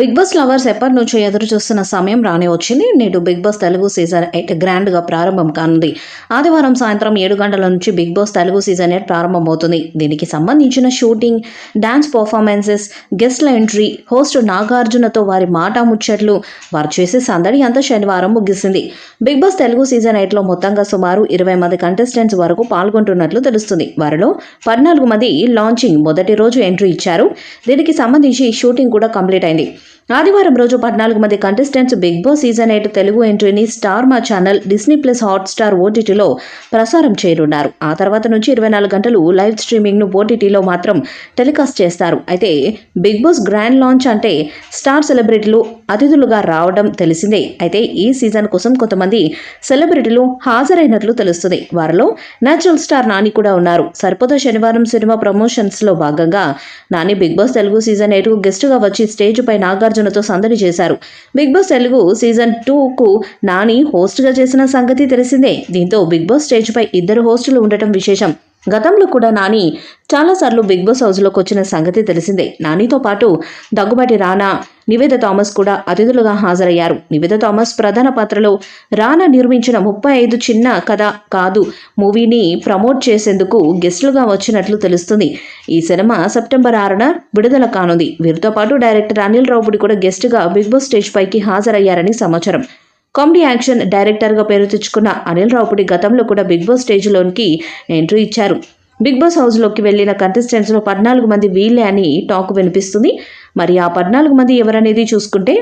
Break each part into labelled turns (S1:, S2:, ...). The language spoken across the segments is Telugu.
S1: బిగ్ బాస్ లవర్స్ ఎప్పటి నుంచో ఎదురు చూస్తున్న సమయం రానే వచ్చింది. నేడు Bigg boss Telugu season 8 grand గా ప్రారంభం కానుంది. ఆదివారం సాయంత్రం 7 గంటల నుంచి బిగ్ బాస్ తెలుగు సీజన్ 8 ప్రారంభమవుతుంది. దీనికి సంబంధించిన షూటింగ్, డాన్స్ పర్ఫార్మెన్సెస్, గెస్ట్ల ఎంట్రీ, హోస్ట్ నాగార్జునతో వారి మాటా ముచ్చట్లు, వారు చేసే సందడి అంతా శనివారం ముగిసింది. బిగ్ బాస్ తెలుగు సీజన్ 8లో మొత్తంగా సుమారు 20 మంది కంటెస్టెంట్స్ వరకు పాల్గొంటున్నట్లు తెలుస్తుంది. వారిలో 14 మంది లాంచింగ్ మొదటి రోజు ఎంట్రీ ఇచ్చారు. దీనికి సంబంధించి షూటింగ్ కూడా కంప్లీట్ అయింది. ఆదివారం రోజు 14 మంది contestants big boss season 8 Telugu ఎంట్రీని star Maa channel, Disney plus Hotstar ఓటీటీలో ప్రసారం చేయనున్నారు. ఆ తర్వాత నుంచి 24 గంటలు లైవ్ స్ట్రీమింగ్ను ఓటీటీలో మాత్రం టెలికాస్ట్ చేస్తారు. అయితే బిగ్ బాస్ గ్రాండ్ లాంచ్ అంటే స్టార్ సెలబ్రిటీలు అతిథులుగా రావడం తెలిసిందే. అయితే ఈ సీజన్ కోసం కొంతమంది సెలబ్రిటీలు హాజరైనట్లు తెలుస్తుంది. వారిలో నేచురల్ స్టార్ నాని కూడా ఉన్నారు. సరిపోదా శనివారం సినిమా ప్రమోషన్స్లో భాగంగా Nani big boss Telugu season 8 గెస్ట్గా వచ్చి స్టేజ్ పై నాగార్జునతో సందడి చేశారు. బిగ్ బాస్ తెలుగు సీజన్ 2కు నాని హోస్ట్గా చేసిన సంగతి తెలిసిందే. దీంతో బిగ్ బాస్ స్టేజ్ పై ఇద్దరు హోస్టులు ఉండటం విశేషం. గతంలో కూడా నాని చాలాసార్లు బిగ్ బాస్ హౌస్లోకి వచ్చిన సంగతి తెలిసిందే. నానితో పాటు దగ్గుబాటి రానా, నివేద థామస్ కూడా అతిథులుగా హాజరయ్యారు. నివేద థామస్ ప్రధాన పాత్రలో రానా నిర్మించిన 35 చిన్న కథ కాదు మూవీని ప్రమోట్ చేసేందుకు గెస్టులుగా వచ్చినట్లు తెలుస్తుంది. ఈ సినిమా సెప్టెంబర్ 6న విడుదల కానుంది. వీరితో పాటు డైరెక్టర్ అనిల్ రావుపుడి కూడా గెస్టుగా బిగ్ బాస్ స్టేజ్ పైకి హాజరయ్యారని సమాచారం. కామెడీ యాక్షన్ డైరెక్టర్గా పేరు తెచ్చుకున్న అనిల్ రావుపుడి గతంలో కూడా బిగ్ బాస్ స్టేజ్లోకి ఎంట్రీ ఇచ్చారు. బిగ్ బాస్ హౌస్లోకి వెళ్లిన కంటెస్టెంట్స్లో 14 మంది వీళ్ళే అని టాక్ వినిపిస్తుంది. మరి ఆ 14 మంది ఎవరనేది చూసుకుంటే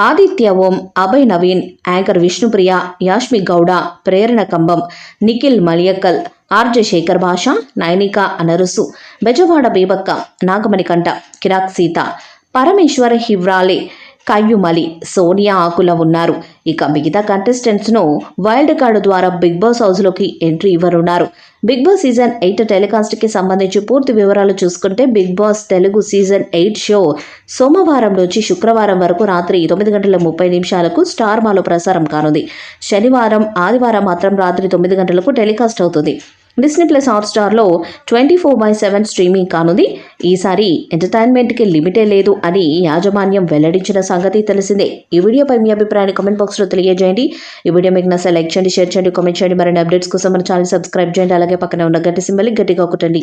S1: ఆదిత్య ఓం, అభయ్ నవీన్, యాంకర్ విష్ణుప్రియ, యాష్మి గౌడ, ప్రేరణ కంబం, నిఖిల్ మలియక్కల్, ఆర్జే శేఖర్ భాష, నైనిక అనరుసు, బెజవాడ బేబక్క, నాగమణి కంట, కిరాక్ సీత, పరమేశ్వర్ హివ్రాలే, కయ్యుమలి, సోనియా ఆకుల ఉన్నారు. ఇక మిగతా కంటెస్టెంట్స్ను వైల్డ్ కార్డు ద్వారా బిగ్ బాస్ హౌస్లోకి ఎంట్రీ ఇవ్వనున్నారు. బిగ్ బాస్ సీజన్ 8 టెలికాస్ట్కి సంబంధించి పూర్తి వివరాలు చూసుకుంటే Bigg boss Telugu season 8 show సోమవారం నుంచి శుక్రవారం వరకు రాత్రి 9:30 స్టార్ మాలో ప్రసారం కానుంది. శనివారం, ఆదివారం మాత్రం రాత్రి 9 గంటలకు టెలికాస్ట్ అవుతుంది. డిస్నీ ప్లస్ హాట్స్టార్లో 24/7 స్ట్రీమింగ్ కానుంది. ఈసారి ఎంటర్టైన్మెంట్కి లిమిటే లేదు అని యాజమాన్యం వెల్లడించిన సంగతి తెలిసిందే. ఈ వీడియోపై మీ అభిప్రాయాన్ని కామెంట్ బాక్స్లో తెలియజేయండి. ఈ వీడియో మీకు నచ్చితే లైక్ చేయండి, షేర్ చేయండి, కామెంట్ చేయండి. మరిన్ని అప్డేట్స్ కోసం మన ఛానల్ సబ్స్క్రైబ్ చేయండి. అలాగే పక్కనే ఉన్న గంట సింబల్ని గట్టిగా కొట్టండి.